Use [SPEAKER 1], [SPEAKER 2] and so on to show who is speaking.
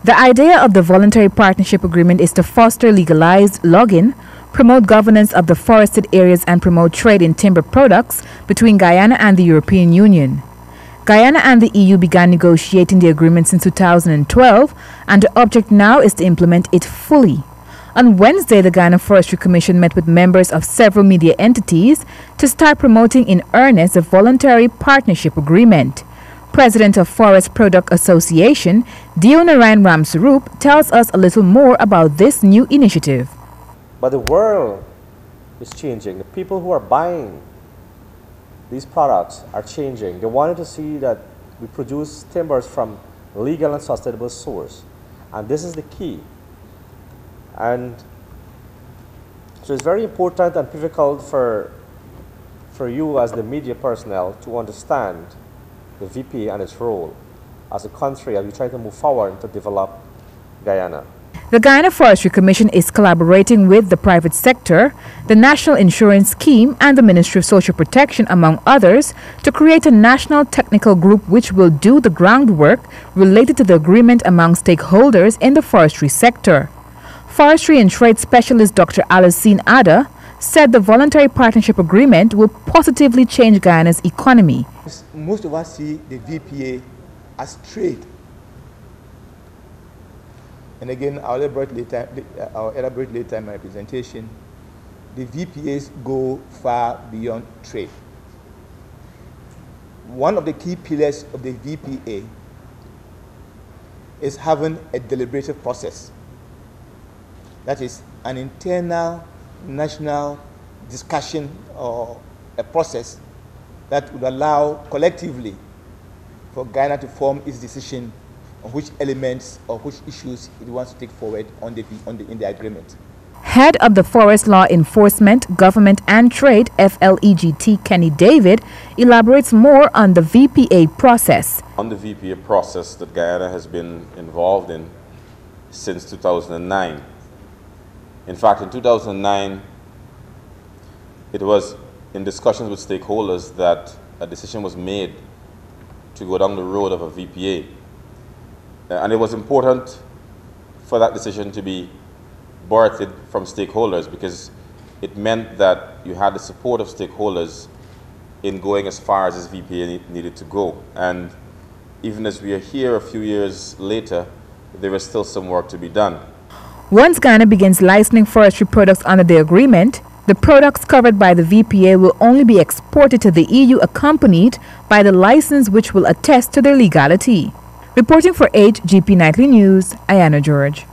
[SPEAKER 1] The idea of the voluntary partnership agreement is to foster legalized logging, promote governance of the forested areas and promote trade in timber products between Guyana and the European Union. Guyana and the EU began negotiating the agreement in 2012, and the object now is to implement it fully. On Wednesday, the Guyana Forestry Commission met with members of several media entities to start promoting in earnest the voluntary partnership agreement. President of Forest Product Association, Dionarayan Ramsarup, tells us a little more about this new initiative.
[SPEAKER 2] But the world is changing. The people who are buying these products are changing. They wanted to see that we produce timbers from legal and sustainable source. And this is the key. And so it's very important and difficult for you as the media personnel to understand the VPA and its role as a country as we try to move forward to develop Guyana.
[SPEAKER 1] The Guyana Forestry Commission is collaborating with the private sector, the National Insurance Scheme and the Ministry of Social Protection, among others, to create a national technical group which will do the groundwork related to the agreement among stakeholders in the forestry sector. Forestry and Trade Specialist Dr. Alicine Ada said the voluntary partnership agreement will positively change Guyana's economy.
[SPEAKER 3] Most of us see the VPA as trade. And again, I'll elaborate later in my presentation. The VPAs go far beyond trade. One of the key pillars of the VPA is having a deliberative process. That is an internal national discussion or a process that would allow collectively for Guyana to form its decision on which elements or which issues it wants to take forward in the agreement.
[SPEAKER 1] Head of the Forest Law Enforcement, Government and Trade, FLEGT, Kenny David, elaborates more on the VPA process.
[SPEAKER 4] On the VPA process that Guyana has been involved in since 2009. In fact, in 2009, it was in discussions with stakeholders that a decision was made to go down the road of a VPA. And it was important for that decision to be birthed from stakeholders because it meant that you had the support of stakeholders in going as far as this VPA needed to go. And even as we are here a few years later, there is still some work to be done.
[SPEAKER 1] Once Guyana begins licensing forestry products under the agreement, the products covered by the VPA will only be exported to the EU accompanied by the license which will attest to their legality. Reporting for HGP Nightly News, Ayana George.